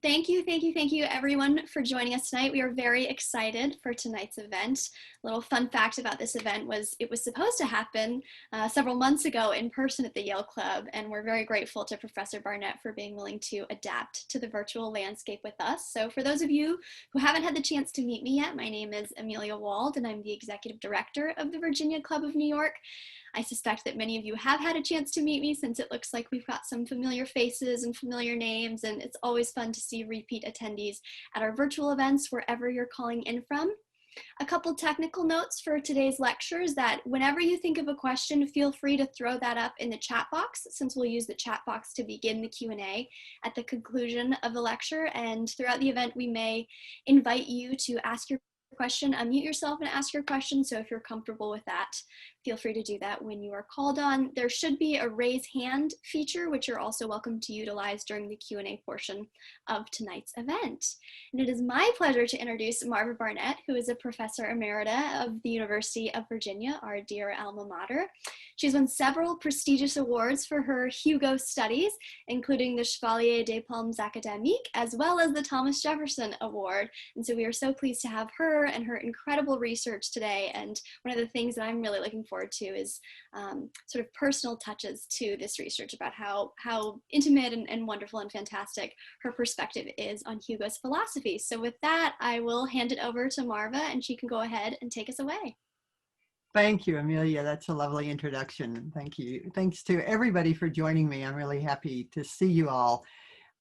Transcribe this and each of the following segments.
Thank you everyone for joining us tonight. We are very excited for tonight's event. A little fun fact about this event was it was supposed to happen several months ago in person at the Yale Club, and we're very grateful to Professor Barnett for being willing to adapt to the virtual landscape with us. So for those of you who haven't had the chance to meet me yet, my name is Amelia Wald, and I'm the Executive Director of the Virginia Club of New York. I suspect that many of you have had a chance to meet me since it looks like we've got some familiar faces and familiar names, and it's always fun to see repeat attendees at our virtual events wherever you're calling in from. A couple technical notes for today's lecture is that whenever you think of a question, feel free to throw that up in the chat box, since we'll use the chat box to begin the Q&A at the conclusion of the lecture. And throughout the event, we may invite you to ask your question, unmute yourself and ask your question. So if you're comfortable with that, feel free to do that when you are called on. There should be a raise hand feature, which you're also welcome to utilize during the Q&A portion of tonight's event. And it is my pleasure to introduce Marva Barnett, who is a professor emerita of the University of Virginia, our dear alma mater. She's won several prestigious awards for her Hugo studies, including the Chevalier des Palmes Académiques, as well as the Thomas Jefferson Award. And so we are so pleased to have her and her incredible research today. And one of the things that I'm really looking forward to is sort of personal touches to this research about how intimate and wonderful and fantastic her perspective is on Hugo's philosophy. So with that, I will hand it over to Marva, and she can go ahead and take us away. Thank you, Amelia. That's a lovely introduction. Thank you. Thanks to everybody for joining me. I'm really happy to see you all.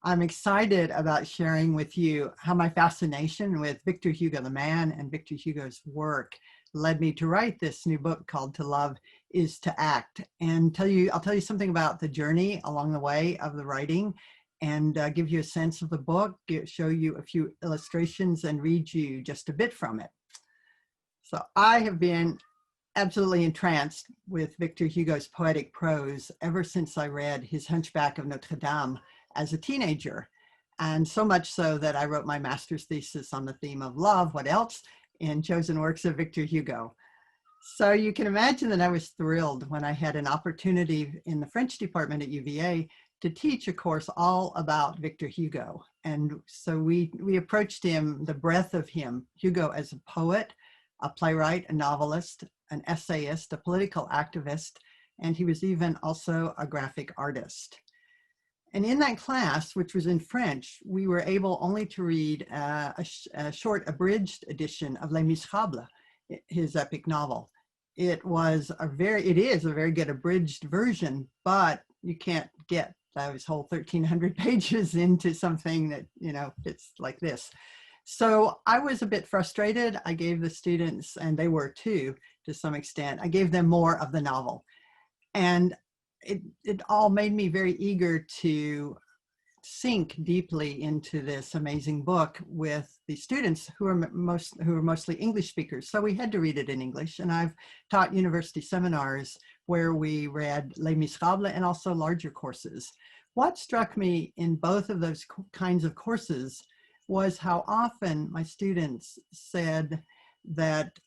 I'm excited about sharing with you how my fascination with Victor Hugo, the man, and Victor Hugo's work led me to write this new book called To Love is to Act. And I'll tell you something about the journey along the way of the writing, and give you a sense of the book, show you a few illustrations, and read you just a bit from it. So I have been absolutely entranced with Victor Hugo's poetic prose ever since I read his Hunchback of Notre Dame as a teenager. And so much so that I wrote my master's thesis on the theme of love, what else, in Chosen Works of Victor Hugo. So you can imagine that I was thrilled when I had an opportunity in the French department at UVA to teach a course all about Victor Hugo. And so we approached him, the breadth of him, Hugo as a poet, a playwright, a novelist, an essayist, a political activist, and he was even also a graphic artist. And in that class, which was in French, we were able only to read a short abridged edition of Les Misérables, his epic novel. It is a very good abridged version, but you can't get those whole 1,300 pages into something that, it's like this. So I was a bit frustrated. I gave the students, and they were too, to some extent, I gave them more of the novel. And it all made me very eager to sink deeply into this amazing book with the students who are mostly English speakers. So we had to read it in English, and I've taught university seminars where we read Les Misérables and also larger courses. What struck me in both of those kinds of courses was how often my students said that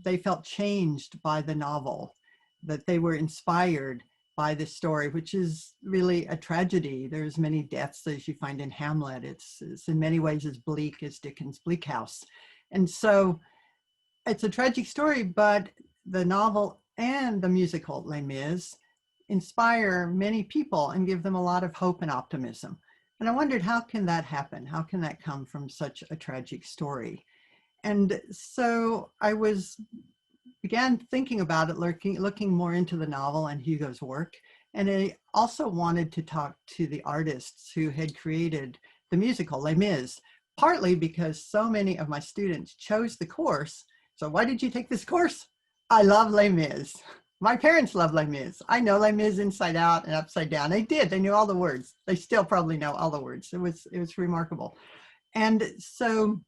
they felt changed by the novel, that they were inspired by this story, which is really a tragedy. There's many deaths as you find in Hamlet. It's in many ways as bleak as Dickens' Bleak House. And so it's a tragic story, but the novel and the musical Les Mis inspire many people and give them a lot of hope and optimism. And I wondered, how can that happen? How can that come from such a tragic story? And so I began thinking about it, looking more into the novel and Hugo's work. And I also wanted to talk to the artists who had created the musical, Les Mis, partly because so many of my students chose the course. So why did you take this course? I love Les Mis. My parents love Les Mis. I know Les Mis inside out and upside down. They did, they knew all the words. They still probably know all the words. It was remarkable. And so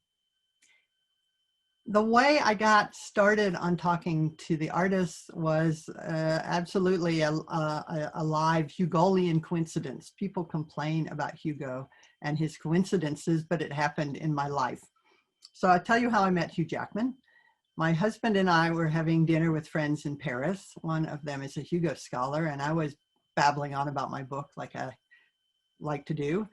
the way I got started on talking to the artists was absolutely a live Hugolian coincidence. People complain about Hugo and his coincidences, but it happened in my life. So I'll tell you how I met Hugh Jackman. My husband and I were having dinner with friends in Paris. One of them is a Hugo scholar, and I was babbling on about my book like I like to do.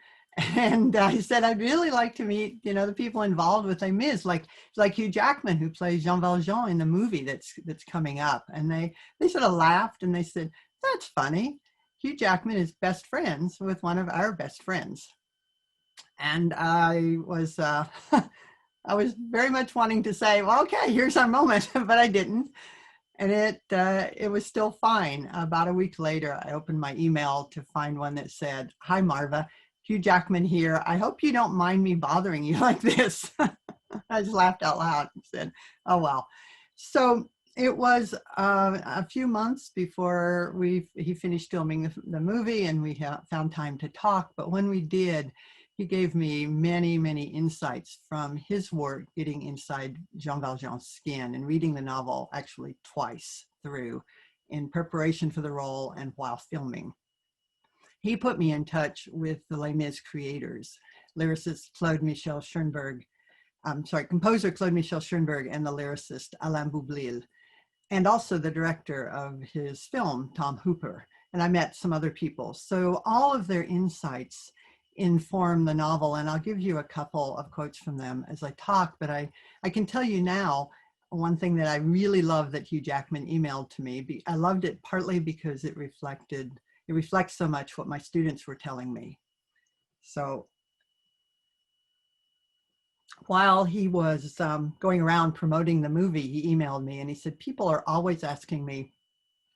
And he said, I'd really like to meet, the people involved with Les Mis, like Hugh Jackman, who plays Jean Valjean in the movie that's coming up. And they sort of laughed and they said, that's funny. Hugh Jackman is best friends with one of our best friends. And I was I was very much wanting to say, well, okay, here's our moment, but I didn't. And it was still fine. About a week later, I opened my email to find one that said, hi, Marva, Hugh Jackman here. I hope you don't mind me bothering you like this. I just laughed out loud and said, oh, well. So it was a few months before he finished filming the movie and we found time to talk. But when we did, he gave me many, many insights from his work getting inside Jean Valjean's skin and reading the novel actually twice through in preparation for the role and while filming. He put me in touch with the Les Mis creators, lyricist Claude-Michel Schönberg, composer Claude-Michel Schönberg and the lyricist Alain Boublil, and also the director of his film, Tom Hooper. And I met some other people. So all of their insights inform the novel, and I'll give you a couple of quotes from them as I talk, but I can tell you now, one thing that I really love that Hugh Jackman emailed to me, I loved it partly because it reflects so much what my students were telling me. So while he was going around promoting the movie, he emailed me and he said, people are always asking me,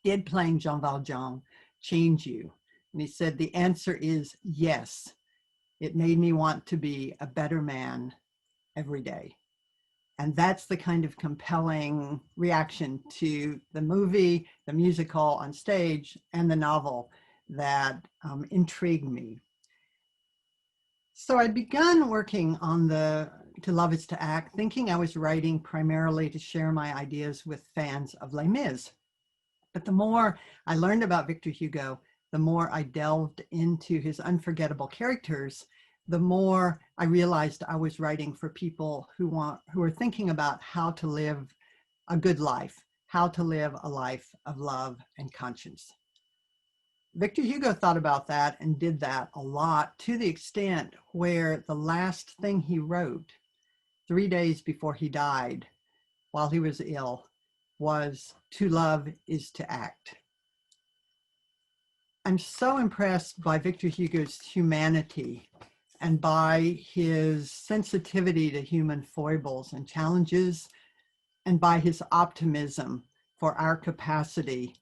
did playing Jean Valjean change you? And he said, the answer is yes. It made me want to be a better man every day. And that's the kind of compelling reaction to the movie, the musical on stage, and the novel that intrigued me. So I'd begun working on To Love Is to Act, thinking I was writing primarily to share my ideas with fans of Les Mis. But the more I learned about Victor Hugo, the more I delved into his unforgettable characters, the more I realized I was writing for people who are thinking about how to live a good life, how to live a life of love and conscience. Victor Hugo thought about that and did that a lot, to the extent where the last thing he wrote 3 days before he died, while he was ill, was "To love is to act." I'm so impressed by Victor Hugo's humanity and by his sensitivity to human foibles and challenges, and by his optimism for our capacity,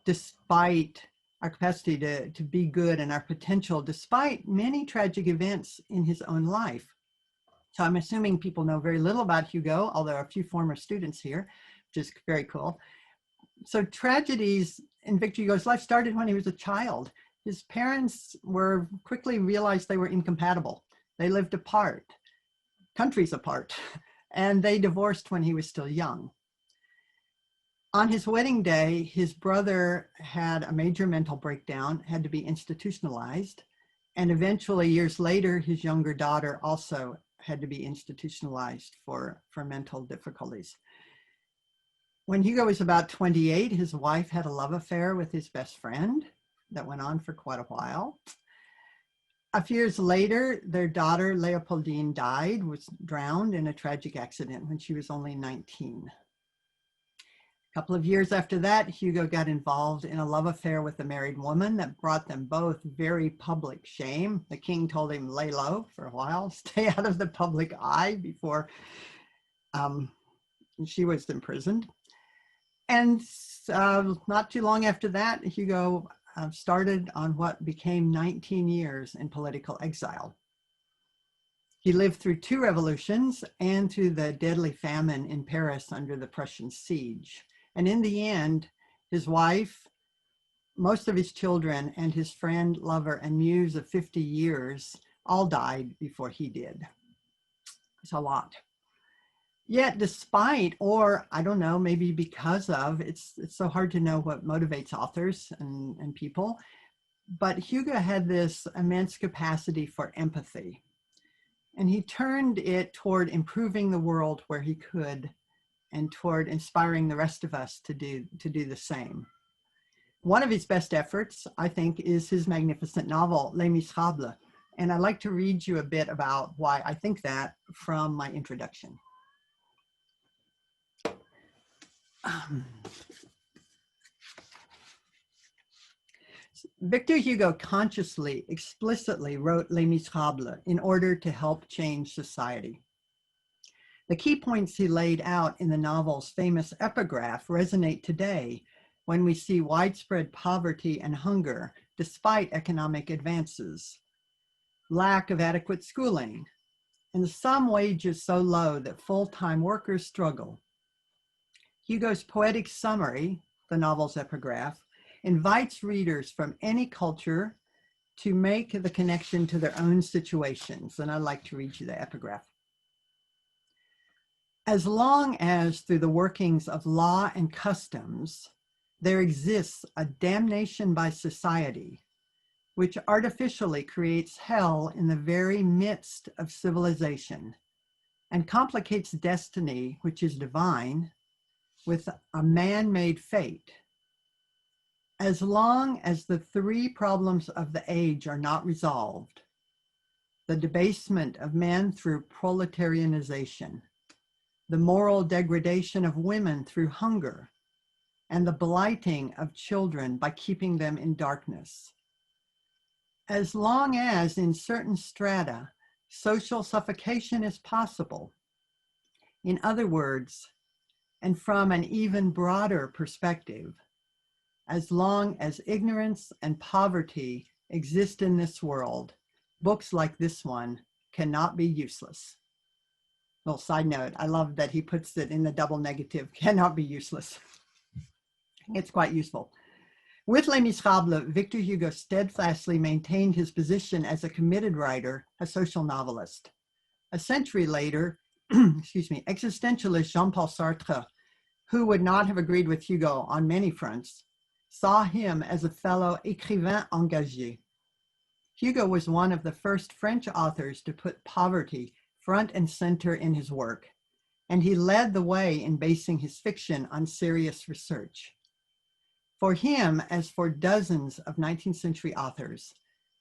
despite our capacity to be good and our potential, despite many tragic events in his own life. So I'm assuming people know very little about Hugo, although there are a few former students here, which is very cool. So tragedies in Victor Hugo's life started when he was a child. His parents quickly realized they were incompatible. They lived apart, countries apart, and they divorced when he was still young. On his wedding day, his brother had a major mental breakdown, had to be institutionalized, and eventually, years later, his younger daughter also had to be institutionalized for mental difficulties. When Hugo was about 28, his wife had a love affair with his best friend that went on for quite a while. A few years later, their daughter, Leopoldine, was drowned in a tragic accident when she was only 19. A couple of years after that, Hugo got involved in a love affair with a married woman that brought them both very public shame. The king told him, lay low for a while, stay out of the public eye before she was imprisoned. And not too long after that, Hugo started on what became 19 years in political exile. He lived through 2 revolutions and through the deadly famine in Paris under the Prussian siege. And in the end, his wife, most of his children, and his friend, lover, and muse of 50 years all died before he did. It's a lot. Yet despite, or I don't know, maybe because of, it's so hard to know what motivates authors and people, but Hugo had this immense capacity for empathy. And he turned it toward improving the world where he could, and toward inspiring the rest of us to do the same. One of his best efforts, I think, is his magnificent novel, Les Misérables. And I'd like to read you a bit about why I think that from my introduction. Victor Hugo consciously, explicitly wrote Les Misérables in order to help change society. The key points he laid out in the novel's famous epigraph resonate today when we see widespread poverty and hunger despite economic advances, lack of adequate schooling, and some wages so low that full-time workers struggle. Hugo's poetic summary, the novel's epigraph, invites readers from any culture to make the connection to their own situations. And I'd like to read you the epigraph. As long as through the workings of law and customs, there exists a damnation by society, which artificially creates hell in the very midst of civilization and complicates destiny, which is divine, with a man-made fate. As long as the three problems of the age are not resolved, the debasement of men through proletarianization, the moral degradation of women through hunger, and the blighting of children by keeping them in darkness. As long as in certain strata, social suffocation is possible. In other words, and from an even broader perspective, as long as ignorance and poverty exist in this world, books like this one cannot be useless. Well, side note, I love that he puts it in the double negative, cannot be useless. It's quite useful. With Les Misérables, Victor Hugo steadfastly maintained his position as a committed writer, a social novelist. A century later, existentialist Jean-Paul Sartre, who would not have agreed with Hugo on many fronts, saw him as a fellow écrivain engagé. Hugo was one of the first French authors to put poverty front and center in his work, and he led the way in basing his fiction on serious research. For him, as for dozens of 19th century authors,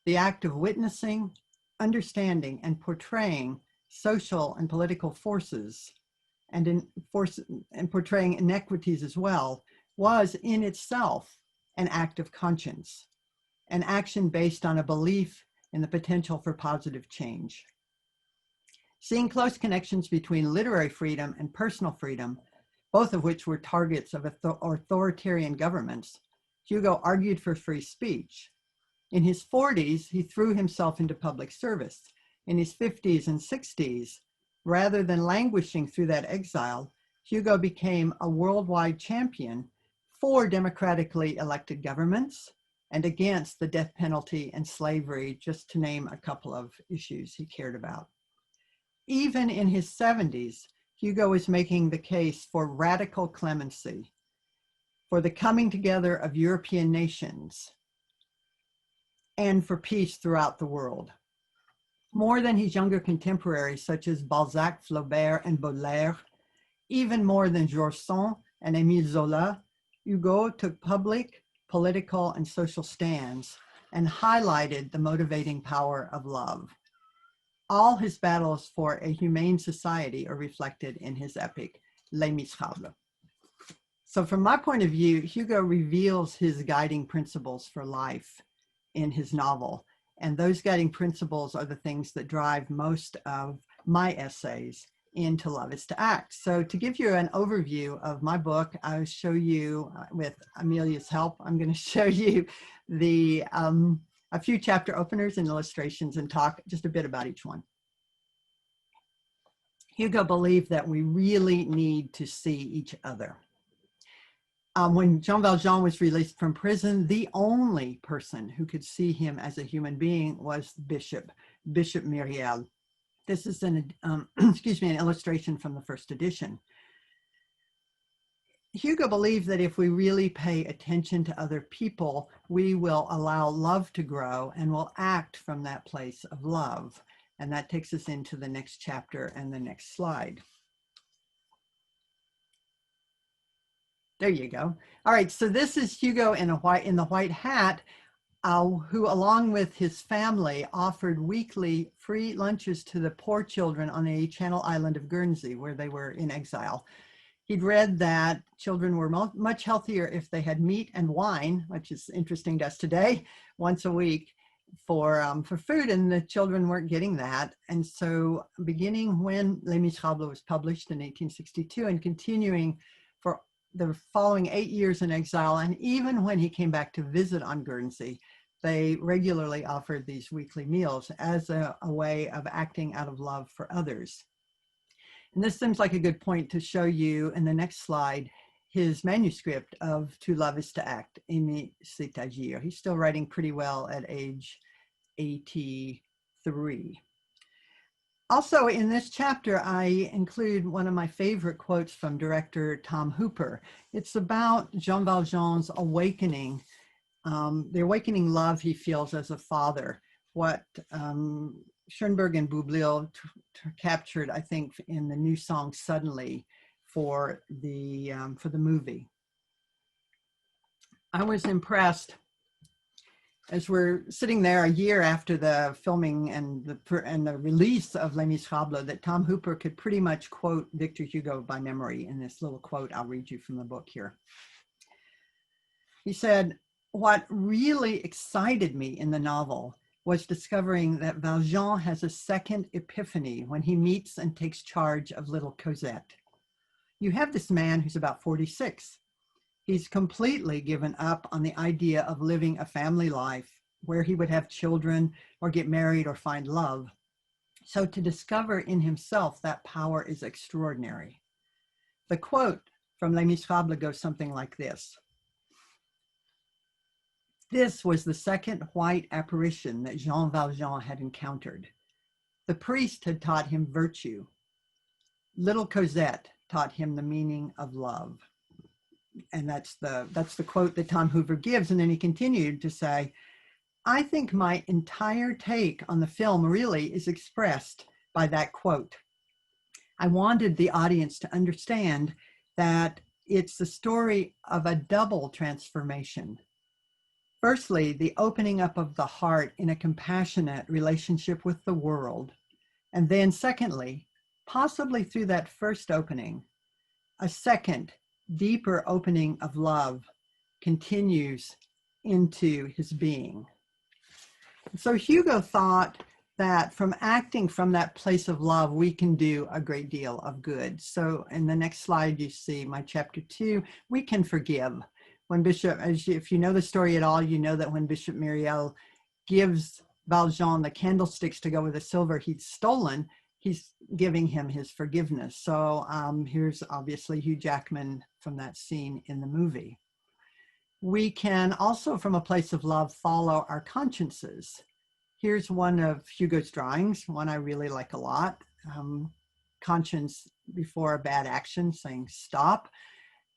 the act of witnessing, understanding, and portraying social and political forces, and portraying inequities as well, was in itself an act of conscience, an action based on a belief in the potential for positive change. Seeing close connections between literary freedom and personal freedom, both of which were targets of authoritarian governments, Hugo argued for free speech. In his 40s, he threw himself into public service. In his 50s and 60s, rather than languishing through that exile, Hugo became a worldwide champion for democratically elected governments and against the death penalty and slavery, just to name a couple of issues he cared about. Even in his 70s, Hugo is making the case for radical clemency, for the coming together of European nations, and for peace throughout the world. More than his younger contemporaries, such as Balzac, Flaubert, and Baudelaire, even more than Georges Sand and Émile Zola, Hugo took public, political, and social stands and highlighted the motivating power of love. All his battles for a humane society are reflected in his epic, Les Misérables. So from my point of view, Hugo reveals his guiding principles for life in his novel. And those guiding principles are the things that drive most of my essays in To Love Is to Act. So to give you an overview of my book, I'll show you, with Amelia's help, I'm going to show you a few chapter openers and illustrations and talk just a bit about each one. Hugo believed that we really need to see each other. When Jean Valjean was released from prison, the only person who could see him as a human being was Bishop Myriel. This is an illustration from the first edition. Hugo believed that if we really pay attention to other people, we will allow love to grow and will act from that place of love. And that takes us into the next chapter and the next slide. There you go. All right, so this is Hugo in the white hat who, along with his family, offered weekly free lunches to the poor children on the Channel Island of Guernsey, where they were in exile. He'd read that children were much healthier if they had meat and wine, which is interesting to us today, once a week for food, and the children weren't getting that. And so beginning when Les Misérables was published in 1862 and continuing for the following 8 years in exile, and even when he came back to visit on Guernsey, they regularly offered these weekly meals as a way of acting out of love for others. And this seems like a good point to show you in the next slide, his manuscript of To Love is to Act, Aimer c'est agir. He's still writing pretty well at age 83. Also in this chapter, I include one of my favorite quotes from director Tom Hooper. It's about Jean Valjean's awakening, the awakening love he feels as a father, what Schönberg and Boublil captured, I think, in the new song Suddenly for the movie. I was impressed as we're sitting there a year after the filming and the release of Les Misérables, that Tom Hooper could pretty much quote Victor Hugo by memory in this little quote I'll read you from the book here. He said, "What really excited me in the novel was discovering that Valjean has a second epiphany when he meets and takes charge of little Cosette. You have this man who's about 46. He's completely given up on the idea of living a family life where he would have children or get married or find love. So to discover in himself that power is extraordinary." The quote from Les Misérables goes something like this. "This was the second white apparition that Jean Valjean had encountered. The priest had taught him virtue. Little Cosette taught him the meaning of love." And that's the quote that Tom Hooper gives. And then he continued to say, "I think my entire take on the film really is expressed by that quote. I wanted the audience to understand that it's the story of a double transformation. Firstly, the opening up of the heart in a compassionate relationship with the world. And then secondly, possibly through that first opening, a second, deeper opening of love continues into his being." So Hugo thought that from acting from that place of love, we can do a great deal of good. So in the next slide, you see my chapter 2, we can forgive. When Bishop, if you know the story at all, you know that when Bishop Myriel gives Valjean the candlesticks to go with the silver he'd stolen, he's giving him his forgiveness. So here's obviously Hugh Jackman from that scene in the movie. We can also, from a place of love, follow our consciences. Here's one of Hugo's drawings, one I really like a lot. Conscience before a bad action, saying stop.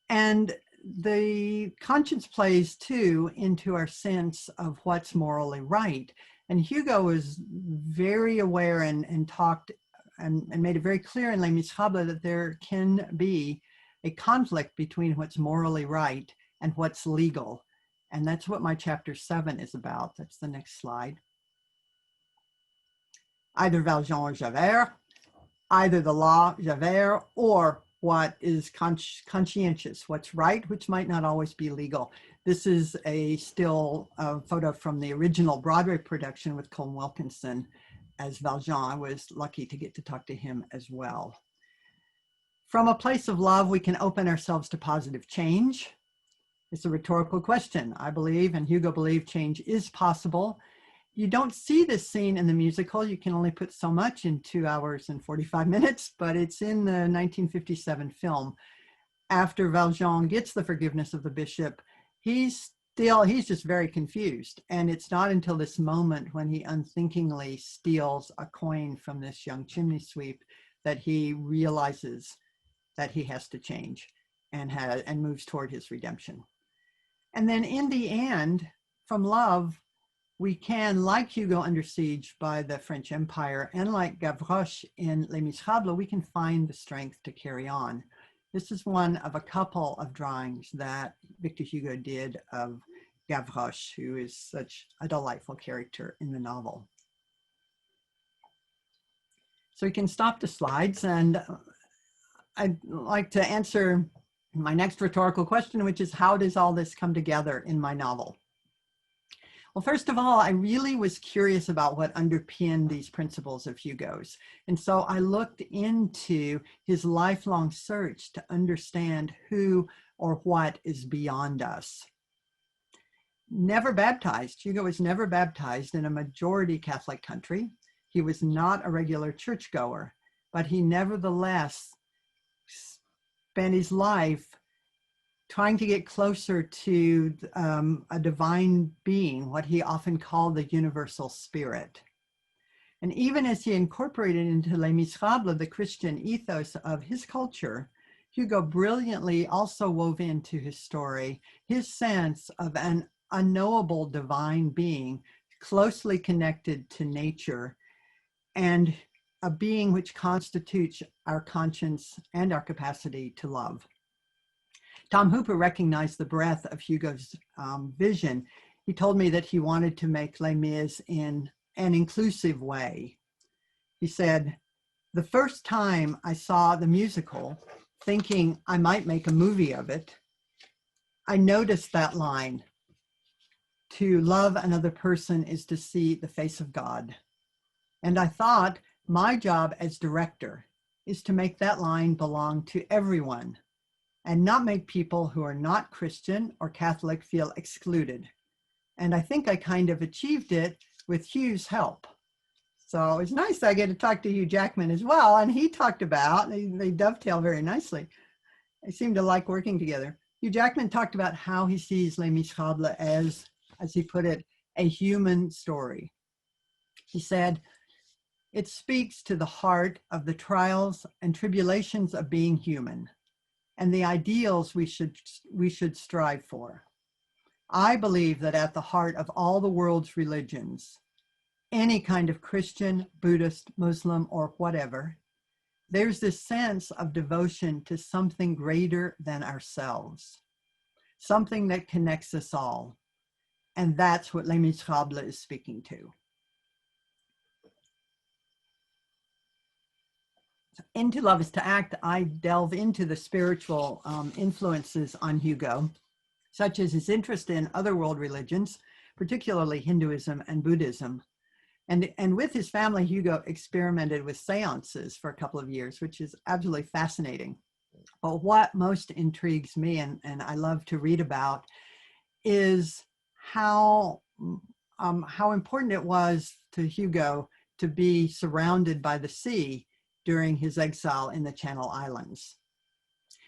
And the conscience plays too into our sense of what's morally right. And Hugo was very aware and talked and made it very clear in Les Misérables that there can be a conflict between what's morally right and what's legal. And that's what my chapter 7 is about. That's the next slide. Either Valjean or Javert, either the law, Javert, or what is conscientious, what's right, which might not always be legal. This is a still photo from the original Broadway production with Colm Wilkinson as Valjean. I was lucky to get to talk to him as well. From a place of love, we can open ourselves to positive change. It's a rhetorical question. I believe, and Hugo believed, change is possible. You don't see this scene in the musical. You can only put so much in 2 hours and 45 minutes, but it's in the 1957 film. After Valjean gets the forgiveness of the bishop, he's just very confused. And it's not until this moment when he unthinkingly steals a coin from this young chimney sweep that he realizes that he has to change and moves toward his redemption. And then in the end, from love, we can, like Hugo under siege by the French Empire, and like Gavroche in Les Misérables, we can find the strength to carry on. This is one of a couple of drawings that Victor Hugo did of Gavroche, who is such a delightful character in the novel. So we can stop the slides, and I'd like to answer my next rhetorical question, which is, how does all this come together in my novel? Well, first of all, I really was curious about what underpinned these principles of Hugo's. And so I looked into his lifelong search to understand who or what is beyond us. Never baptized. Hugo was never baptized in a majority Catholic country. He was not a regular churchgoer, but he nevertheless spent his life trying to get closer to a divine being, what he often called the universal spirit. And even as he incorporated into Les Misérables the Christian ethos of his culture, Hugo brilliantly also wove into his story his sense of an unknowable divine being closely connected to nature, and a being which constitutes our conscience and our capacity to love. Tom Hooper recognized the breadth of Hugo's vision. He told me that he wanted to make Les Mis in an inclusive way. He said, the first time I saw the musical, thinking I might make a movie of it, I noticed that line, to love another person is to see the face of God. And I thought my job as director is to make that line belong to everyone, and not make people who are not Christian or Catholic feel excluded. And I think I kind of achieved it with Hugh's help. So it's nice I get to talk to Hugh Jackman as well. And he talked about, they dovetail very nicely. They seem to like working together. Hugh Jackman talked about how he sees Les Misérables as he put it, a human story. He said, it speaks to the heart of the trials and tribulations of being human, and the ideals we should strive for. I believe that at the heart of all the world's religions, any kind of Christian, Buddhist, Muslim, or whatever, there's this sense of devotion to something greater than ourselves, something that connects us all. And that's what Les Misérables is speaking to. In To Love is to Act, I delve into the spiritual influences on Hugo, such as his interest in other world religions, particularly Hinduism and Buddhism. And with his family, Hugo experimented with seances for a couple of years, which is absolutely fascinating. But what most intrigues me, and I love to read about, is how important it was to Hugo to be surrounded by the sea during his exile in the Channel Islands.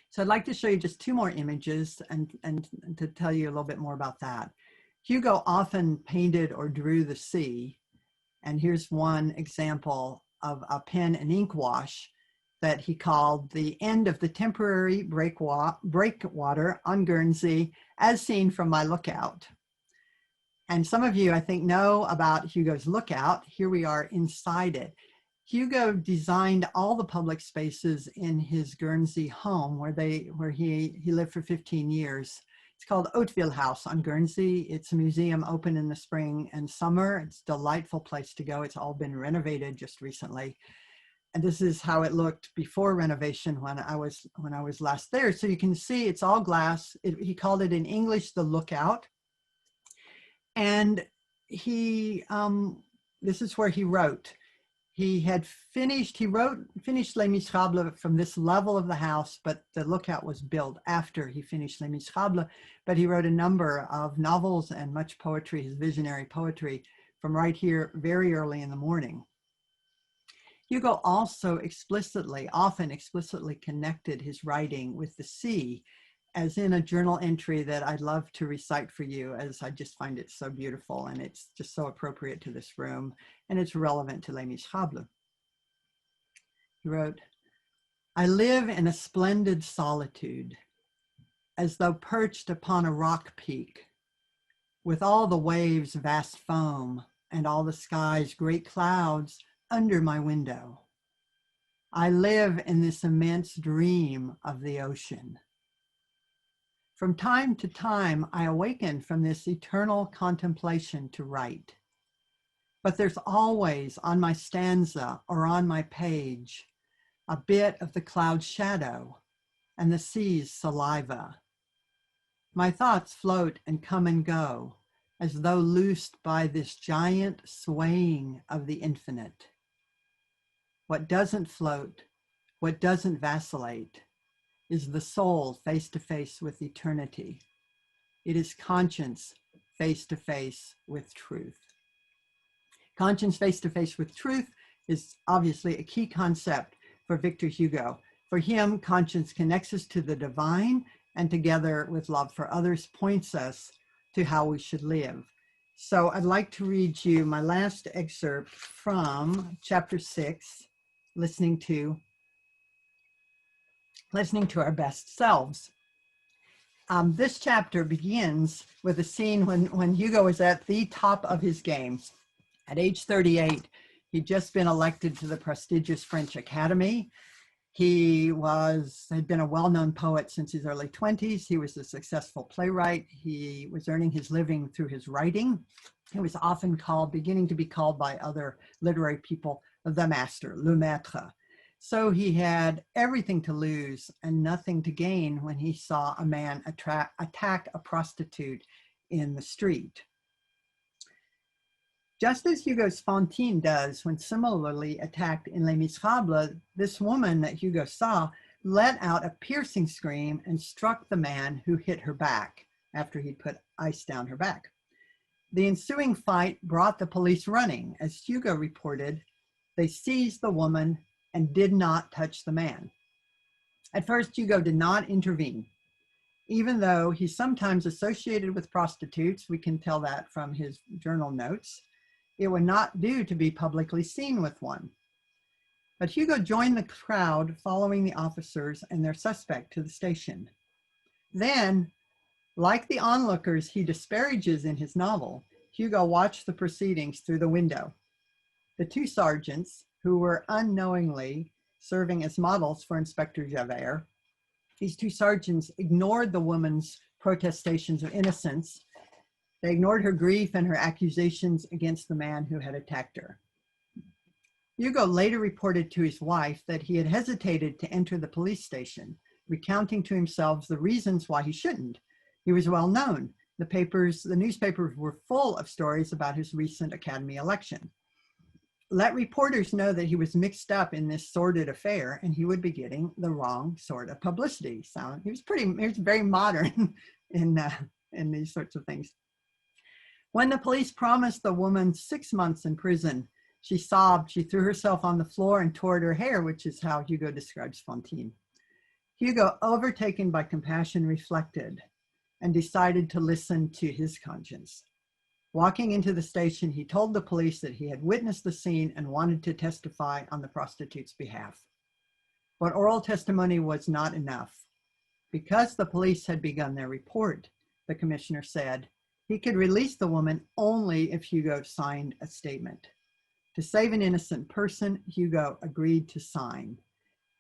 So I'd like to show you just two more images and to tell you a little bit more about that. Hugo often painted or drew the sea. And here's one example of a pen and ink wash that he called the end of the temporary breakwater on Guernsey as seen from my lookout. And some of you, I think, know about Hugo's lookout. Here we are inside it. Hugo designed all the public spaces in his Guernsey home where he lived for 15 years. It's called Hauteville House on Guernsey. It's a museum open in the spring and summer. It's a delightful place to go. It's all been renovated just recently. And this is how it looked before renovation when I was last there. So you can see it's all glass. He called it in English, the lookout. And this is where he wrote. He had finished Les Misérables from this level of the house, but the lookout was built after he finished Les Misérables. But he wrote a number of novels and much poetry, his visionary poetry, from right here very early in the morning. Hugo also often explicitly connected his writing with the sea, as in a journal entry that I'd love to recite for you, as I just find it so beautiful and it's just so appropriate to this room and it's relevant to Les Misérables. He wrote, I live in a splendid solitude, as though perched upon a rock peak, with all the waves vast foam and all the skies great clouds under my window. I live in this immense dream of the ocean. From time to time, I awaken from this eternal contemplation to write. But there's always on my stanza or on my page a bit of the cloud's shadow and the sea's saliva. My thoughts float and come and go as though loosed by this giant swaying of the infinite. What doesn't float, what doesn't vacillate, is the soul face to face with eternity. It is conscience face to face with truth. Conscience face to face with truth is obviously a key concept for Victor Hugo. For him, conscience connects us to the divine, and together with love for others, points us to how we should live. So I'd like to read you my last excerpt from chapter 6, listening to our best selves. This chapter begins with a scene when Hugo is at the top of his game. At age 38, he'd just been elected to the prestigious French Academy. He had been a well-known poet since his early 20s. He was a successful playwright. He was earning his living through his writing. He was often beginning to be called by other literary people, the master, le maître. So he had everything to lose and nothing to gain when he saw a man attack a prostitute in the street. Just as Hugo's Fantine does when similarly attacked in Les Misérables, this woman that Hugo saw let out a piercing scream and struck the man who hit her back after he'd put ice down her back. The ensuing fight brought the police running. As Hugo reported, they seized the woman and did not touch the man. At first, Hugo did not intervene. Even though he's sometimes associated with prostitutes, we can tell that from his journal notes, it would not do to be publicly seen with one. But Hugo joined the crowd following the officers and their suspect to the station. Then, like the onlookers he disparages in his novel, Hugo watched the proceedings through the window. The two sergeants, who were unknowingly serving as models for Inspector Javert, these two sergeants ignored the woman's protestations of innocence. They ignored her grief and her accusations against the man who had attacked her. Hugo later reported to his wife that he had hesitated to enter the police station, recounting to himself the reasons why he shouldn't. He was well known. The newspapers were full of stories about his recent academy election. Let reporters know that he was mixed up in this sordid affair and he would be getting the wrong sort of publicity. So he was very modern in these sorts of things. When the police promised the woman 6 months in prison, she sobbed, she threw herself on the floor and tore her hair, which is how Hugo describes Fantine. Hugo, overtaken by compassion, reflected and decided to listen to his conscience. Walking into the station, he told the police that he had witnessed the scene and wanted to testify on the prostitute's behalf. But oral testimony was not enough. Because the police had begun their report, the commissioner said, he could release the woman only if Hugo signed a statement. To save an innocent person, Hugo agreed to sign.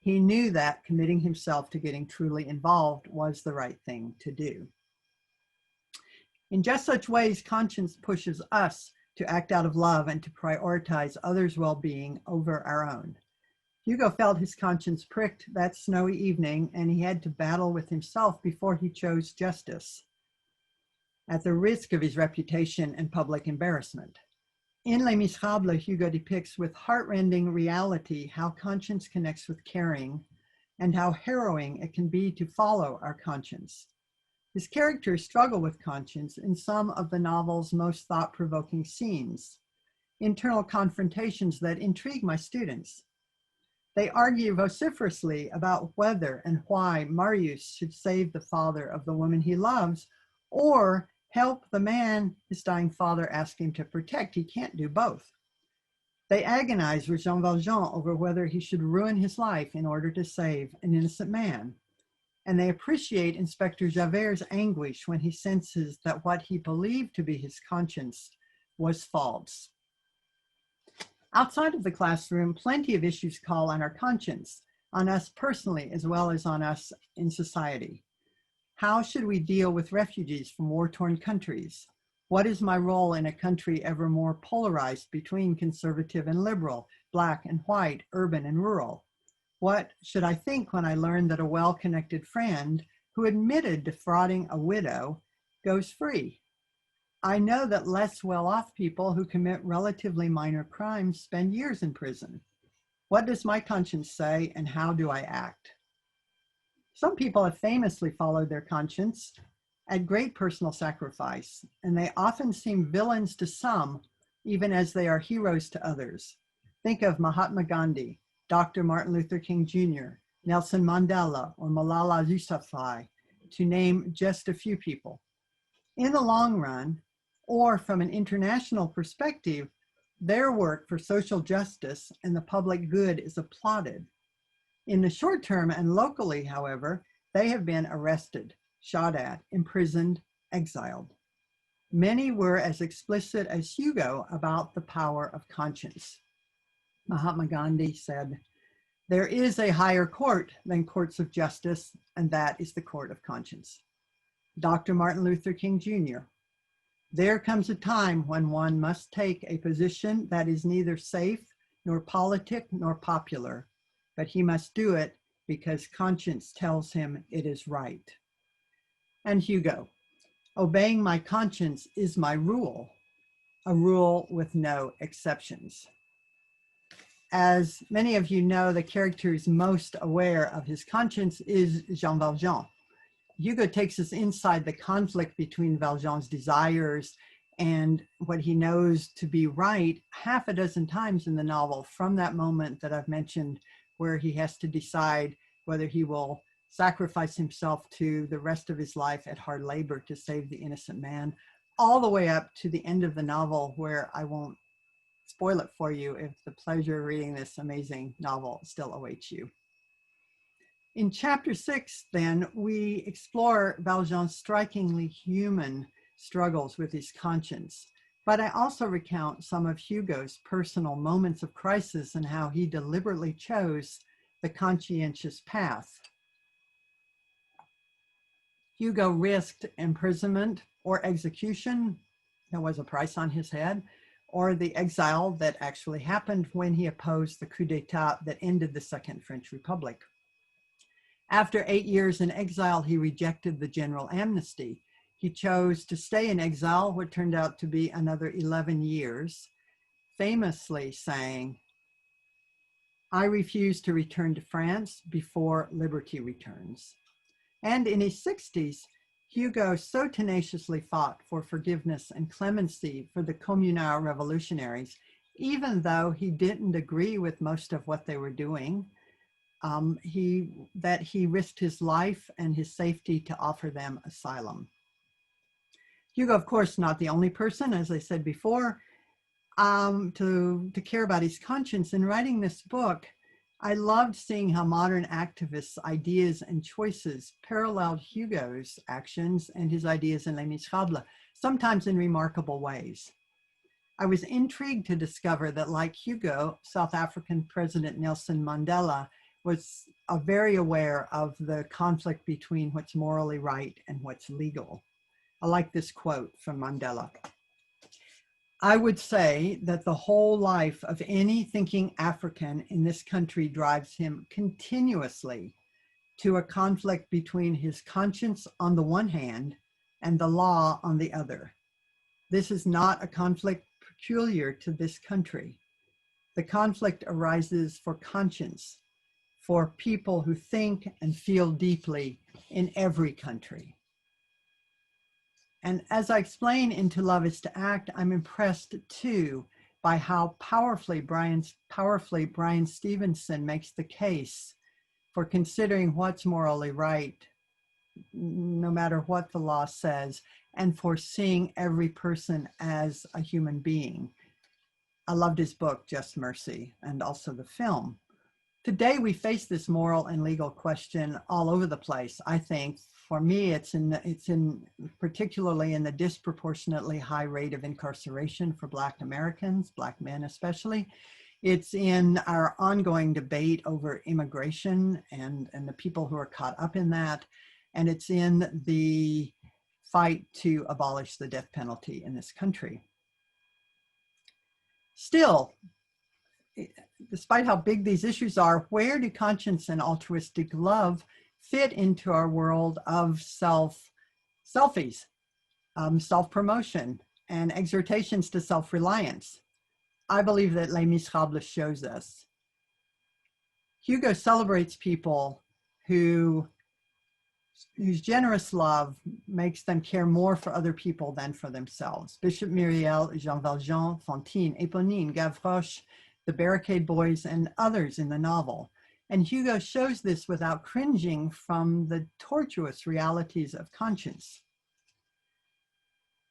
He knew that committing himself to getting truly involved was the right thing to do. In just such ways, conscience pushes us to act out of love and to prioritize others' well-being over our own. Hugo felt his conscience pricked that snowy evening, and he had to battle with himself before he chose justice, at the risk of his reputation and public embarrassment. In Les Misérables, Hugo depicts with heartrending reality how conscience connects with caring and how harrowing it can be to follow our conscience. His characters struggle with conscience in some of the novel's most thought-provoking scenes, internal confrontations that intrigue my students. They argue vociferously about whether and why Marius should save the father of the woman he loves or help the man his dying father asked him to protect. He can't do both. They agonize with Jean Valjean over whether he should ruin his life in order to save an innocent man. And they appreciate Inspector Javert's anguish when he senses that what he believed to be his conscience was false. Outside of the classroom, plenty of issues call on our conscience, on us personally as well as on us in society. How should we deal with refugees from war-torn countries? What is my role in a country ever more polarized between conservative and liberal, Black and white, urban and rural? What should I think when I learn that a well-connected friend who admitted defrauding a widow goes free? I know that less well-off people who commit relatively minor crimes spend years in prison. What does my conscience say, and how do I act? Some people have famously followed their conscience at great personal sacrifice, and they often seem villains to some, even as they are heroes to others. Think of Mahatma Gandhi, Dr. Martin Luther King Jr., Nelson Mandela, or Malala Yousafzai, to name just a few people. In the long run, or from an international perspective, their work for social justice and the public good is applauded. In the short term and locally, however, they have been arrested, shot at, imprisoned, exiled. Many were as explicit as Hugo about the power of conscience. Mahatma Gandhi said, "There is a higher court than courts of justice, and that is the court of conscience." Dr. Martin Luther King Jr., "There comes a time when one must take a position that is neither safe, nor politic, nor popular, but he must do it because conscience tells him it is right." And Hugo, "Obeying my conscience is my rule, a rule with no exceptions." As many of you know, the character who's most aware of his conscience is Jean Valjean. Hugo takes us inside the conflict between Valjean's desires and what he knows to be right half a dozen times in the novel, from that moment that I've mentioned where he has to decide whether he will sacrifice himself to the rest of his life at hard labor to save the innocent man, all the way up to the end of the novel, where I won't spoil it for you if the pleasure of reading this amazing novel still awaits you. In chapter 6, then, we explore Valjean's strikingly human struggles with his conscience, but I also recount some of Hugo's personal moments of crisis and how he deliberately chose the conscientious path. Hugo risked imprisonment or execution. There was a price on his head, or the exile that actually happened when he opposed the coup d'etat that ended the Second French Republic. After 8 years in exile, he rejected the general amnesty. He chose to stay in exile, what turned out to be another 11 years, famously saying, "I refuse to return to France before liberty returns." And in his 60s, Hugo so tenaciously fought for forgiveness and clemency for the communal revolutionaries, even though he didn't agree with most of what they were doing, that he risked his life and his safety to offer them asylum. Hugo, of course, not the only person, as I said before, to care about his conscience. In writing this book, I loved seeing how modern activists' ideas and choices paralleled Hugo's actions and his ideas in Les Misérables, sometimes in remarkable ways. I was intrigued to discover that, like Hugo, South African President Nelson Mandela was very aware of the conflict between what's morally right and what's legal. I like this quote from Mandela. "I would say that the whole life of any thinking African in this country drives him continuously to a conflict between his conscience on the one hand and the law on the other. This is not a conflict peculiar to this country. The conflict arises for conscience, for people who think and feel deeply in every country." And as I explain in To Love is to Act, I'm impressed too by how powerfully Brian Stevenson makes the case for considering what's morally right, no matter what the law says, and for seeing every person as a human being. I loved his book, Just Mercy, and also the film. Today, we face this moral and legal question all over the place. I think, for me, it's in particularly in the disproportionately high rate of incarceration for Black Americans, Black men especially. It's in our ongoing debate over immigration and the people who are caught up in that. and it's in the fight to abolish the death penalty in this country. Still, despite how big these issues are, where do conscience and altruistic love fit into our world of selfies, self-promotion, and exhortations to self-reliance? I believe that Les Misérables shows us. Hugo celebrates people whose generous love makes them care more for other people than for themselves. Bishop Myriel, Jean Valjean, Fantine, Éponine, Gavroche, the Barricade Boys, and others in the novel. And Hugo shows this without cringing from the tortuous realities of conscience.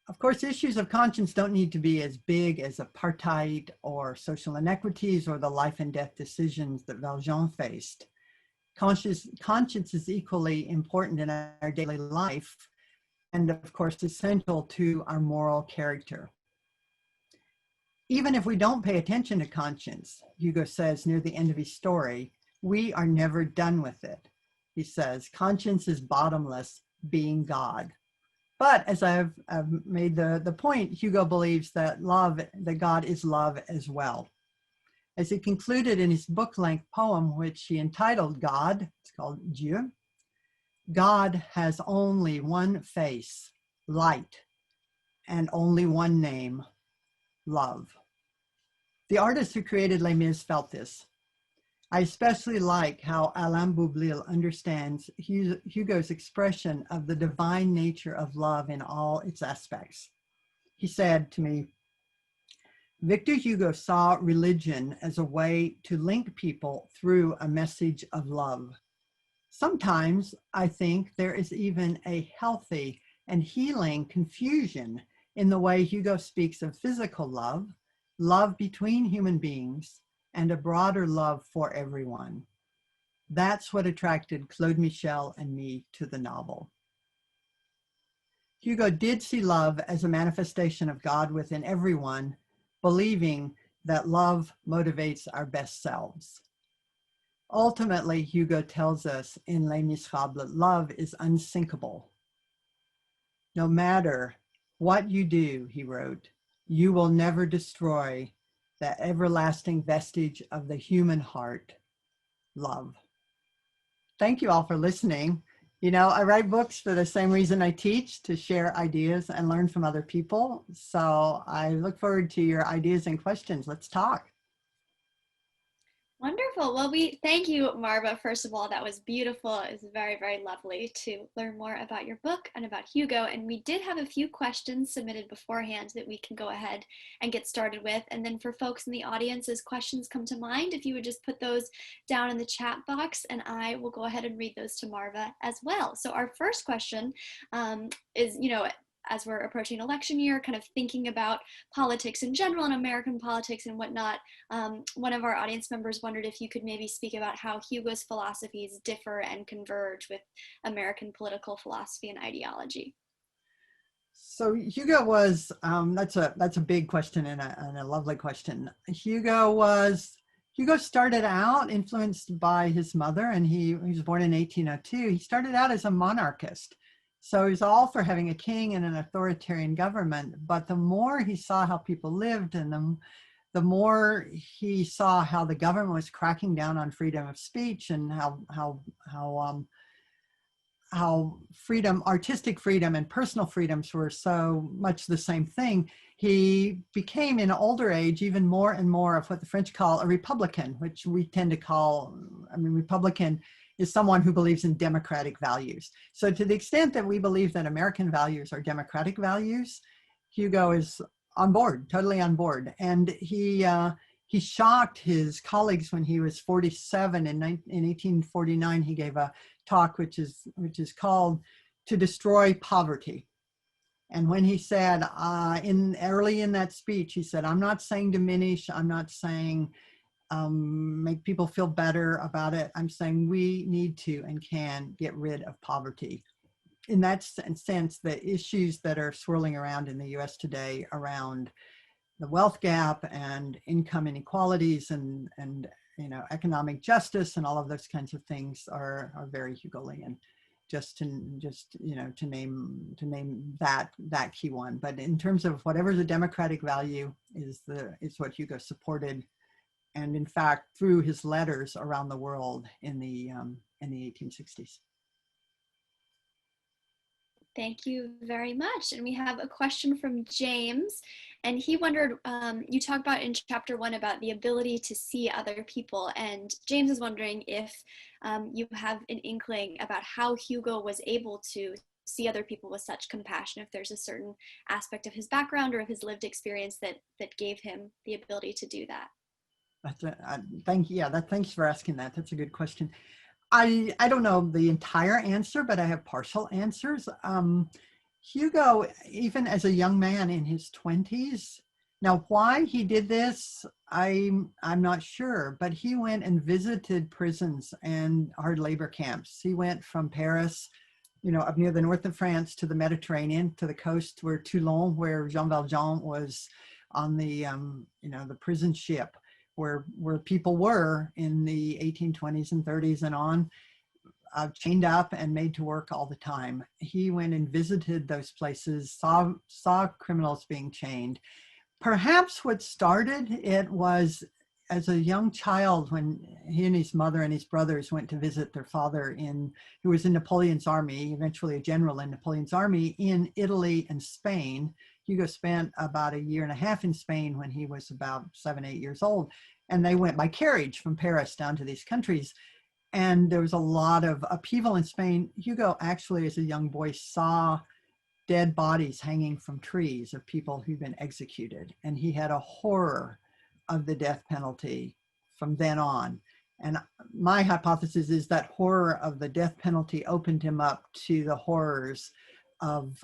Of course, issues of conscience don't need to be as big as apartheid or social inequities or the life and death decisions that Valjean faced. Conscience is equally important in our daily life and, of course, essential to our moral character. Even if we don't pay attention to conscience, Hugo says near the end of his story, we are never done with it. He says, conscience is bottomless, being God. But as I've made the point, Hugo believes that God is love as well. As he concluded in his book-length poem, which he entitled God, it's called Dieu, God has only one face, light, and only one name, love. The artist who created Les Mis felt this. I especially like how Alain Boublil understands Hugo's expression of the divine nature of love in all its aspects. He said to me, Victor Hugo saw religion as a way to link people through a message of love. Sometimes I think there is even a healthy and healing confusion in the way Hugo speaks of physical love, love between human beings, and a broader love for everyone. That's what attracted Claude-Michel and me to the novel. Hugo did see love as a manifestation of God within everyone, believing that love motivates our best selves. Ultimately, Hugo tells us in Les Misérables, love is unsinkable. No matter what you do, he wrote, you will never destroy that everlasting vestige of the human heart, love. Thank you all for listening. You know, I write books for the same reason I teach, to share ideas and learn from other people. So I look forward to your ideas and questions. Let's talk. Wonderful. Well, we thank you, Marva. First of all, that was beautiful. It was very, very lovely to learn more about your book and about Hugo. And we did have a few questions submitted beforehand that we can go ahead and get started with. And then for folks in the audience, as questions come to mind, if you would just put those down in the chat box, and I will go ahead and read those to Marva as well. So our first question is, as we're approaching election year, kind of thinking about politics in general and American politics and whatnot, one of our audience members wondered if you could maybe speak about how Hugo's philosophies differ and converge with American political philosophy and ideology. So Hugo was, that's a big question and a lovely question. Hugo started out influenced by his mother, and he was born in 1802. He started out as a monarchist. So he's all for having a king and an authoritarian government, but the more he saw how people lived and the more he saw how the government was cracking down on freedom of speech and how freedom, artistic freedom and personal freedoms were so much the same thing, he became in older age even more and more of what the French call a Republican, which we tend to call, Republican is someone who believes in democratic values. So to the extent that we believe that American values are democratic values, Hugo is on board, totally on board. And he shocked his colleagues when he was 47. In 1849, he gave a talk which is called "To Destroy Poverty." And when he said, early in that speech, he said, I'm not saying diminish, I'm not saying make people feel better about it. I'm saying we need to and can get rid of poverty. In that sense, the issues that are swirling around in the US today around the wealth gap and income inequalities and economic justice and all of those kinds of things are very Hugolian. just to name that key one. But in terms of whatever the democratic value is what Hugo supported, and in fact through his letters around the world in the 1860s. Thank you very much. And we have a question from James, and he wondered, you talked about in chapter 1 about the ability to see other people, and James is wondering if you have an inkling about how Hugo was able to see other people with such compassion, if there's a certain aspect of his background or of his lived experience that gave him the ability to do that. Thanks for asking that. That's a good question. I don't know the entire answer, but I have partial answers. Hugo, even as a young man in his 20s, now why he did this, I'm not sure, but he went and visited prisons and hard labor camps. He went from Paris, up near the north of France, to the Mediterranean, to the coast where Toulon, where Jean Valjean was on the prison ship, where people were in the 1820s and 30s and on, chained up and made to work all the time. He went and visited those places, saw criminals being chained. Perhaps what started it was as a young child, when he and his mother and his brothers went to visit their father who was in Napoleon's army, eventually a general in Napoleon's army in Italy and Spain. Hugo spent about 1.5 years in Spain when he was about 7, 8 years old. And they went by carriage from Paris down to these countries. And there was a lot of upheaval in Spain. Hugo actually, as a young boy, saw dead bodies hanging from trees of people who'd been executed. And he had a horror of the death penalty from then on. And my hypothesis is that horror of the death penalty opened him up to the horrors of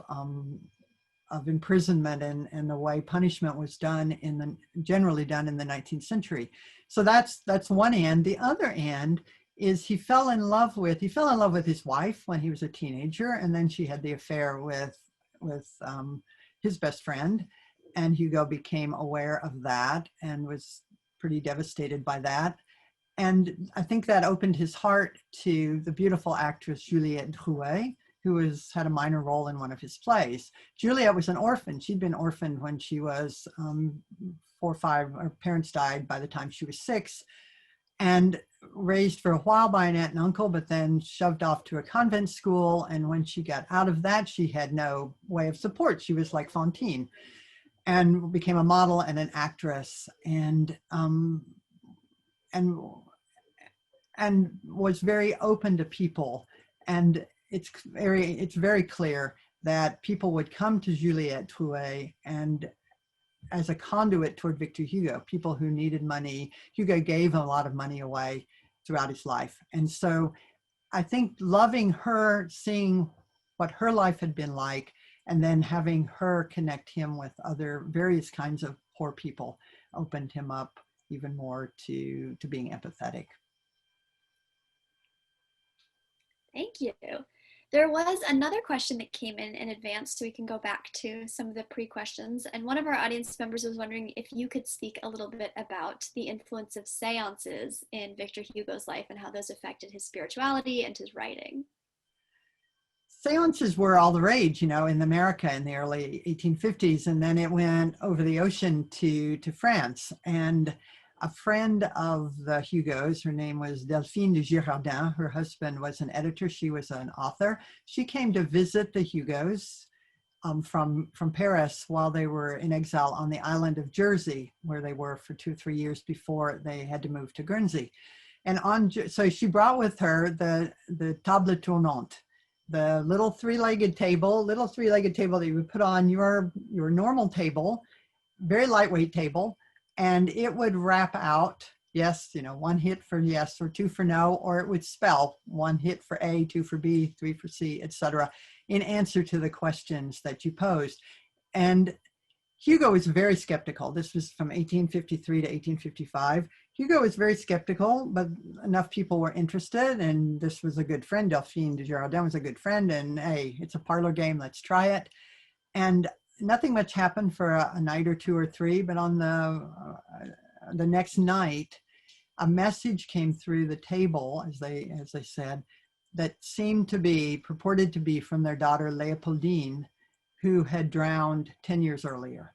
imprisonment and the way punishment was generally done in the 19th century. So that's one end. The other end is he fell in love with his wife when he was a teenager, and then she had the affair with his best friend, and Hugo became aware of that and was pretty devastated by that. And I think that opened his heart to the beautiful actress Juliette Drouet, who had a minor role in one of his plays. Juliette was an orphan. She'd been orphaned when she was 4 or 5. Her parents died by the time she was 6, and raised for a while by an aunt and uncle, but then shoved off to a convent school. And when she got out of that, she had no way of support. She was like Fantine, and became a model and an actress, and was very open to people. And it's very clear that people would come to Juliette Drouet and as a conduit toward Victor Hugo, people who needed money. Hugo gave a lot of money away throughout his life. And so I think loving her, seeing what her life had been like, and then having her connect him with other various kinds of poor people opened him up even more to being empathetic. Thank you. There was another question that came in advance, so we can go back to some of the pre-questions. And one of our audience members was wondering if you could speak a little bit about the influence of seances in Victor Hugo's life and how those affected his spirituality and his writing. Seances were all the rage, in America in the early 1850s, and then it went over the ocean to France. And a friend of the Hugos, her name was Delphine de Girardin. Her husband was an editor. She was an author. She came to visit the Hugos from Paris while they were in exile on the island of Jersey, where they were for 2 or 3 years before they had to move to Guernsey. And so she brought with her the table tournante, the little three-legged table that you would put on your normal table, very lightweight table. And it would rap out, yes, 1 hit for yes or 2 for no, or it would spell 1 hit for A, 2 for B, 3 for C, etc., in answer to the questions that you posed. And Hugo was very skeptical. This was from 1853 to 1855. Hugo was very skeptical, but enough people were interested, and this was a good friend. Delphine de Girardin was a good friend, and hey, it's a parlor game, let's try it. And nothing much happened for a night or 2 or 3, but on the next night, a message came through the table, as they said, that seemed to be, purported to be from their daughter Leopoldine, who had drowned 10 years earlier.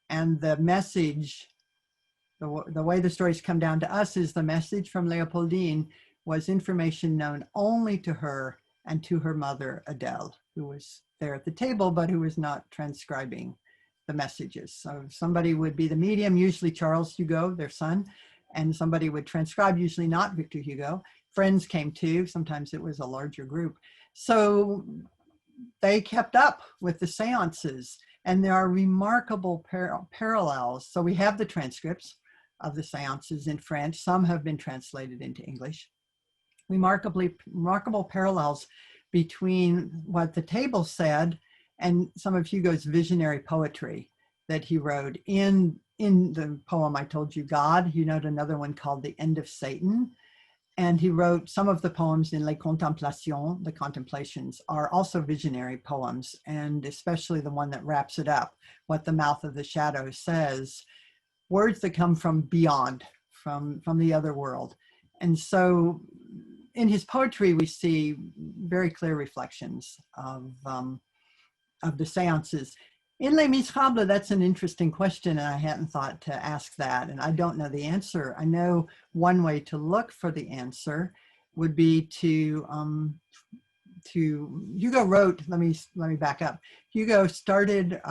And the message, the way the stories come down to us is the message from Leopoldine was information known only to her and to her mother, Adele, who was there at the table, but who was not transcribing the messages. So somebody would be the medium, usually Charles Hugo, their son, and somebody would transcribe, usually not Victor Hugo. Friends came too, sometimes it was a larger group. So they kept up with the seances, and there are remarkable parallels. So we have the transcripts of the seances in French. Some have been translated into English. Remarkable parallels between what the table said and some of Hugo's visionary poetry that he wrote in the poem I told you, God. He wrote another one called The End of Satan. And he wrote some of the poems in Les Contemplations, the Contemplations, are also visionary poems, and especially the one that wraps it up, What the Mouth of the Shadow Says, words that come from beyond, from the other world. And so in his poetry, we see very clear reflections of the seances. In Les Misérables, that's an interesting question, and I hadn't thought to ask that, and I don't know the answer. I know one way to look for the answer would be to Hugo wrote, let me back up. Hugo started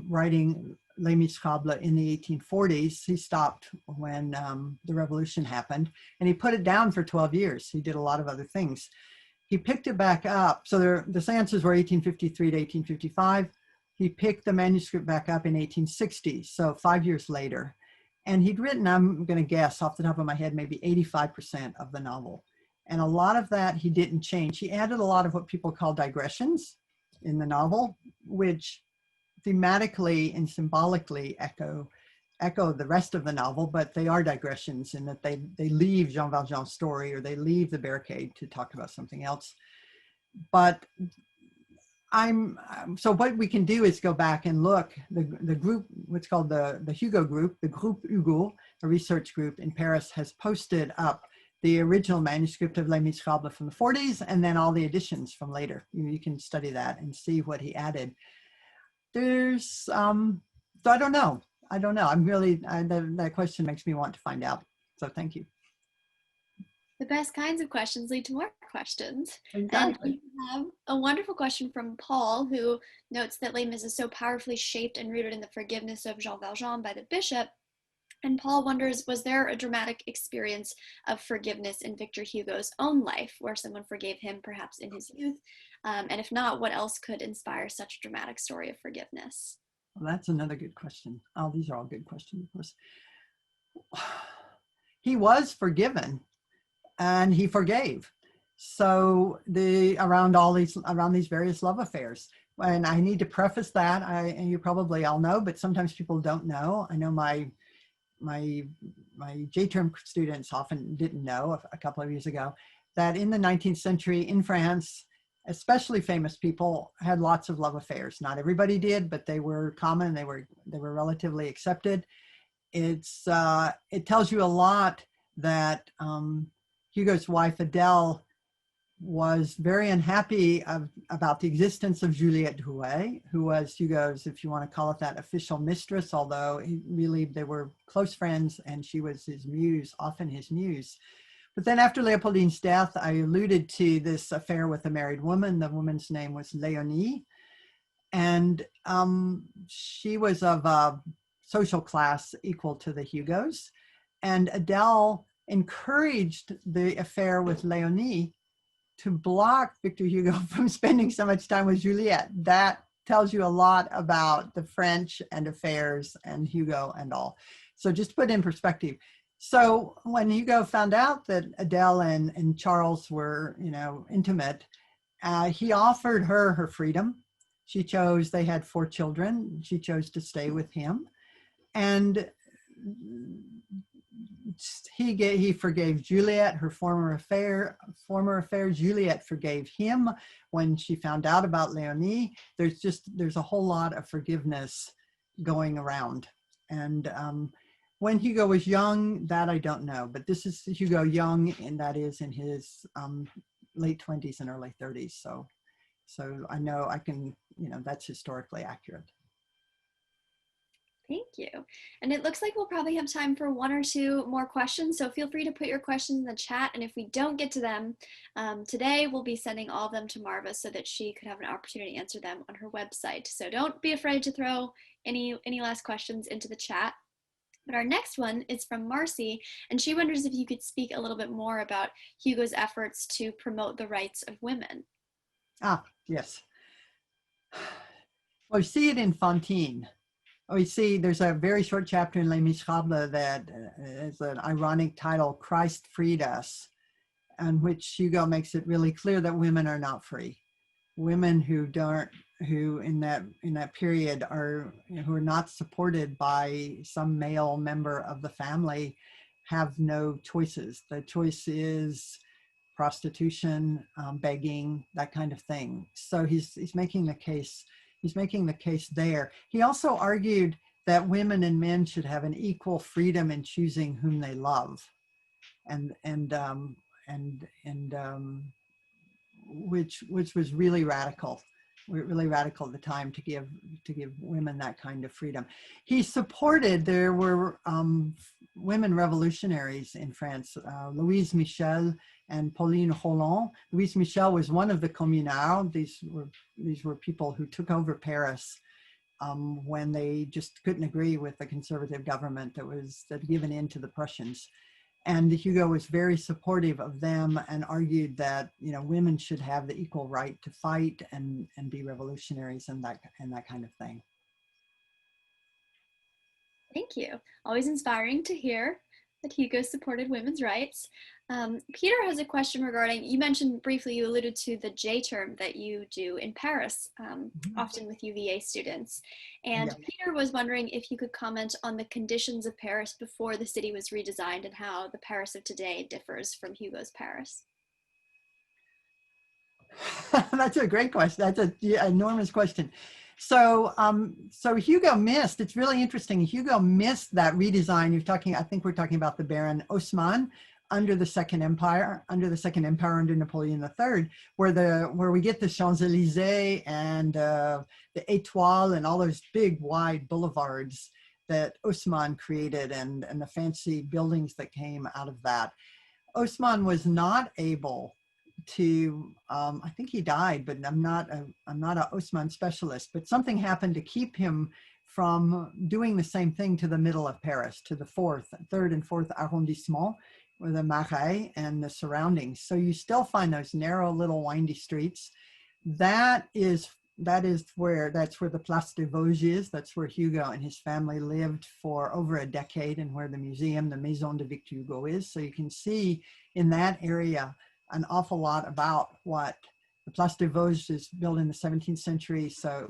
writing Les Misérables in the 1840s. He stopped when the revolution happened, and he put it down for 12 years. He did a lot of other things. He picked it back up. So the seances were 1853 to 1855. He picked the manuscript back up in 1860, so 5 years later. And he'd written, I'm going to guess off the top of my head, maybe 85% of the novel. And a lot of that he didn't change. He added a lot of what people call digressions in the novel, which thematically and symbolically echo the rest of the novel, but they are digressions in that they leave Jean Valjean's story, or they leave the barricade to talk about something else. But so what we can do is go back and look. The group, what's called the Hugo group, the Groupe Hugo, a research group in Paris, has posted up the original manuscript of Les Misérables from the 40s, and then all the additions from later. You can study that and see what he added. There's, so I don't know. I'm really, that question makes me want to find out. So thank you. The best kinds of questions lead to more questions. Exactly. And we have a wonderful question from Paul, who notes that Les Mis is so powerfully shaped and rooted in the forgiveness of Jean Valjean by the bishop. And Paul wonders, was there a dramatic experience of forgiveness in Victor Hugo's own life, where someone forgave him perhaps in his youth? And if not, what else could inspire such a dramatic story of forgiveness? Well, that's another good question. Oh, these are all good questions, of course. He was forgiven, and he forgave. So around these various love affairs. And I need to preface that, and you probably all know, but sometimes people don't know. I know my J-term students often didn't know a couple of years ago that in the 19th century in France, especially famous people had lots of love affairs. Not everybody did, but they were common. They were relatively accepted. It tells you a lot that Hugo's wife Adele was very unhappy about the existence of Juliette Drouet, who was Hugo's, if you want to call it that, official mistress, although they were close friends and she was his muse, often his muse. But then after Leopoldine's death, I alluded to this affair with a married woman. The woman's name was Léonie, and she was of a social class equal to the Hugos. And Adele encouraged the affair with Léonie to block Victor Hugo from spending so much time with Juliette. That tells you a lot about the French and affairs and Hugo and all. So just to put in perspective. So when Hugo found out that Adele and Charles were, intimate, he offered her freedom. She chose, they had 4 children. She chose to stay with him. And he forgave Juliette, her former affair. Juliette forgave him when she found out about Léonie. There's a whole lot of forgiveness going around. And when Hugo was young, that I don't know, but this is Hugo young, and that is in his late 20s and early 30s. So I know I can, that's historically accurate. Thank you. And it looks like we'll probably have time for one or two more questions. So feel free to put your questions in the chat. And if we don't get to them today, we'll be sending all of them to Marva so that she could have an opportunity to answer them on her website. So don't be afraid to throw any last questions into the chat. But our next one is from Marcy, and she wonders if you could speak a little bit more about Hugo's efforts to promote the rights of women. Ah, yes. Well, you see it in Fantine. We see there's a very short chapter in Les Misérables that is an ironic title, Christ Freed Us, in which Hugo makes it really clear that women are not free. Women who in that period who are not supported by some male member of the family have no choices. The choice is prostitution, begging, that kind of thing. So he's making the case. He's making the case there. He also argued that women and men should have an equal freedom in choosing whom they love, and which was really radical at the time to give women that kind of freedom. He supported, there were women revolutionaries in France, Louise Michel and Pauline Roland. Louise Michel was one of the communards. These were people who took over Paris when they just couldn't agree with the conservative government that had given in to the Prussians. And Hugo was very supportive of them and argued that women should have the equal right to fight and be revolutionaries and that kind of thing. Thank you. Always inspiring to hear that Hugo supported women's rights. Peter has a question regarding, you mentioned briefly, you alluded to the J term that you do in Paris, often with UVA students. And yeah. Peter was wondering if you could comment on the conditions of Paris before the city was redesigned and how the Paris of today differs from Hugo's Paris. That's a great question. That's an enormous question. So Hugo missed, it's really interesting, Hugo missed that redesign. I think we're talking about the Baron Haussmann under the Second Empire, under Napoleon III, where we get the Champs-Élysées and the Étoile and all those big wide boulevards that Haussmann created and the fancy buildings that came out of that. Haussmann was not able to, I think he died, but I'm not a Haussmann specialist, but something happened to keep him from doing the same thing to the middle of Paris, to the third and fourth arrondissement, or the Marais and the surroundings. So you still find those narrow little windy streets. That's where the Place des Vosges is. That's where Hugo and his family lived for over a decade, and where the museum, the Maison de Victor Hugo, is. So you can see in that area an awful lot about what the Place des Vosges is built in the 17th century. So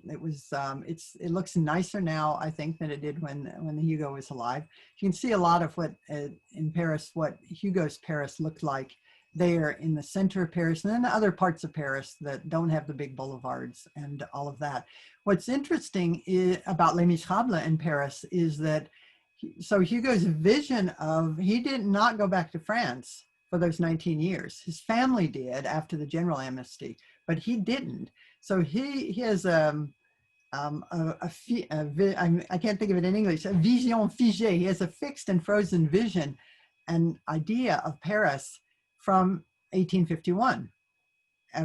it looks nicer now, I think, than it did when Hugo was alive. You can see a lot of what in Paris, what Hugo's Paris looked like there in the center of Paris, and then the other parts of Paris that don't have the big boulevards and all of that. What's interesting about Les Misérables in Paris is that, so Hugo's vision he did not go back to France for those 19 years. His family did after the general amnesty, but he didn't. So he has I can't think of it in English, a vision figée. He has a fixed and frozen vision and idea of Paris from 1851,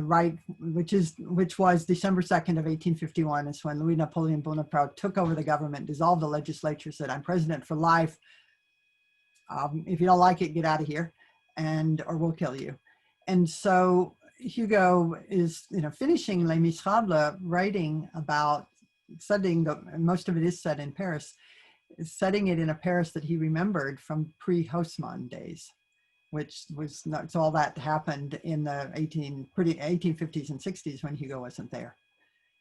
right, which was December 2nd of 1851, is when Louis Napoleon Bonaparte took over the government, dissolved the legislature, said, "I'm president for life. If you don't like it, get out of here, or we'll kill you." And so Hugo is, finishing Les Misérables, writing about studying most of it is set in Paris, setting it in a Paris that he remembered from pre-Haussmann days, which was not, so all that happened in the 1850s and 60s when Hugo wasn't there.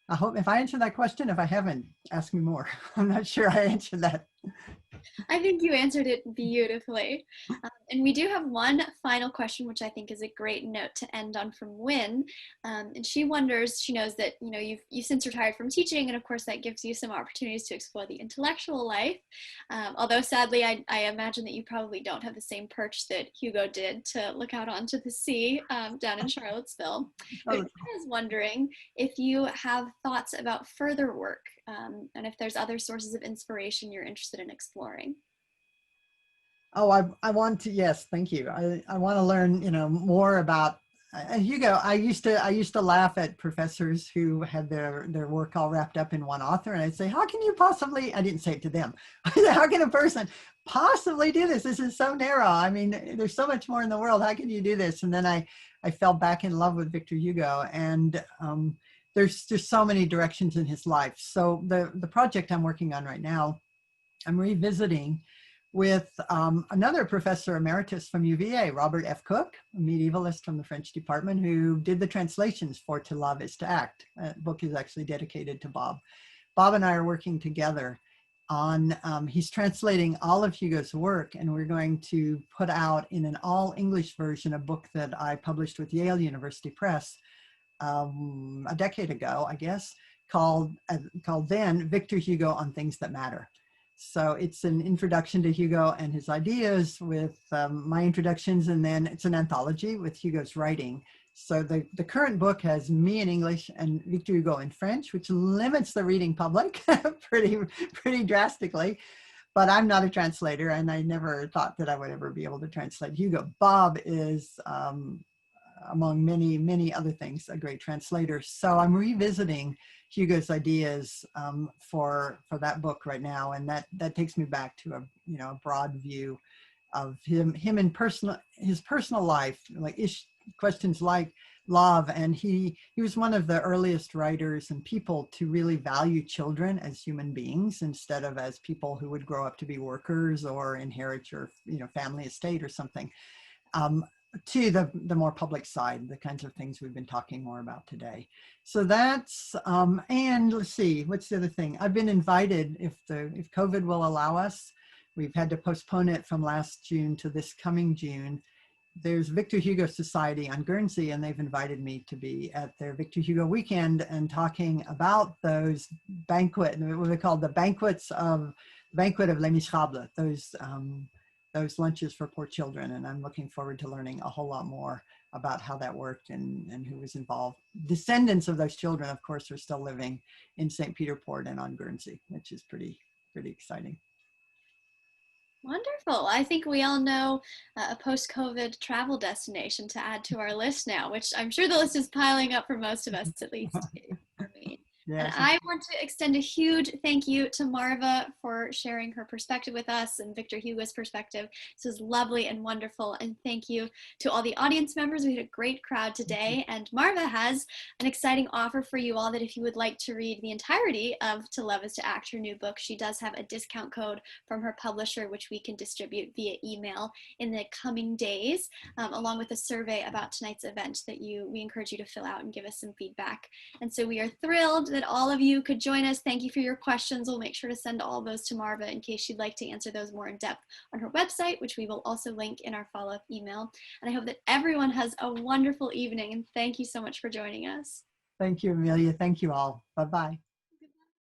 I hope if I answered that question. If I haven't, ask me more. I'm not sure I answered that. I think you answered it beautifully. And we do have one final question, which I think is a great note to end on from Wynn. And she wonders, she knows that, you know, you've since retired from teaching, and of course that gives you some opportunities to explore the intellectual life. Although sadly, I imagine that you probably don't have the same perch that Hugo did to look out onto the sea down in Charlottesville. But Oh, I was wondering if you have thoughts about further work, and if there's other sources of inspiration you're interested in exploring. oh, I want to, yes, thank you. I want to learn, you know, more about Hugo. I used to laugh at professors who had their work all wrapped up in one author, and I'd say, how can you possibly, I didn't say it to them, I said, how can a person possibly do this? This is so narrow. I mean, there's so much more in the world. How can you do this? And then I fell back in love with Victor Hugo, and there's just so many directions in his life. So the project I'm working on right now, I'm revisiting with another professor emeritus from UVA, Robert F. Cook, a medievalist from the French department, who did the translations for To Love is to Act. That book is actually dedicated to Bob. Bob and I are working together on, he's translating all of Hugo's work, and we're going to put out in an all English version a book that I published with Yale University Press a decade ago, I guess, called then Victor Hugo on Things That Matter. So it's an introduction to Hugo and his ideas with my introductions, and then it's an anthology with Hugo's writing. So the current book has me in English and Victor Hugo in French, which limits the reading public pretty drastically. But I'm not a translator, and I never thought that I would ever be able to translate Hugo. Bob is, among many other things, a great translator. So I'm revisiting Hugo's ideas for that book right now, and that takes me back to a broad view of him in his personal life, like questions like love. And he was one of the earliest writers and people to really value children as human beings instead of as people who would grow up to be workers or inherit your family estate or something. To the more public side, the kinds of things we've been talking more about today. So that's, and let's see, what's the other thing? I've been invited, if COVID will allow us, we've had to postpone it from last June to this coming June. There's Victor Hugo Society on Guernsey, and they've invited me to be at their Victor Hugo weekend and talking about those what they call the banquet of Les Misérables, those lunches for poor children. And I'm looking forward to learning a whole lot more about how that worked and who was involved. Descendants of those children, of course, are still living in St. Peter Port and on Guernsey, which is pretty exciting. Wonderful. I think we all know a post-COVID travel destination to add to our list now, which I'm sure the list is piling up for most of us, at least for me. And Yes. I want to extend a huge thank you to Marva for sharing her perspective with us and Victor Hugo's perspective. This was lovely and wonderful. And thank you to all the audience members. We had a great crowd today. And Marva has an exciting offer for you all, that if you would like to read the entirety of To Love is to Act, her new book, she does have a discount code from her publisher, which we can distribute via email in the coming days, along with a survey about tonight's event that we encourage you to fill out and give us some feedback. And so we are thrilled that all of you could join us. Thank you for your questions. We'll make sure to send all those to Marva in case she'd like to answer those more in depth on her website, which we will also link in our follow-up email. And I hope that everyone has a wonderful evening, and thank you so much for joining us. Thank you, Amelia. Thank you all. Bye-bye.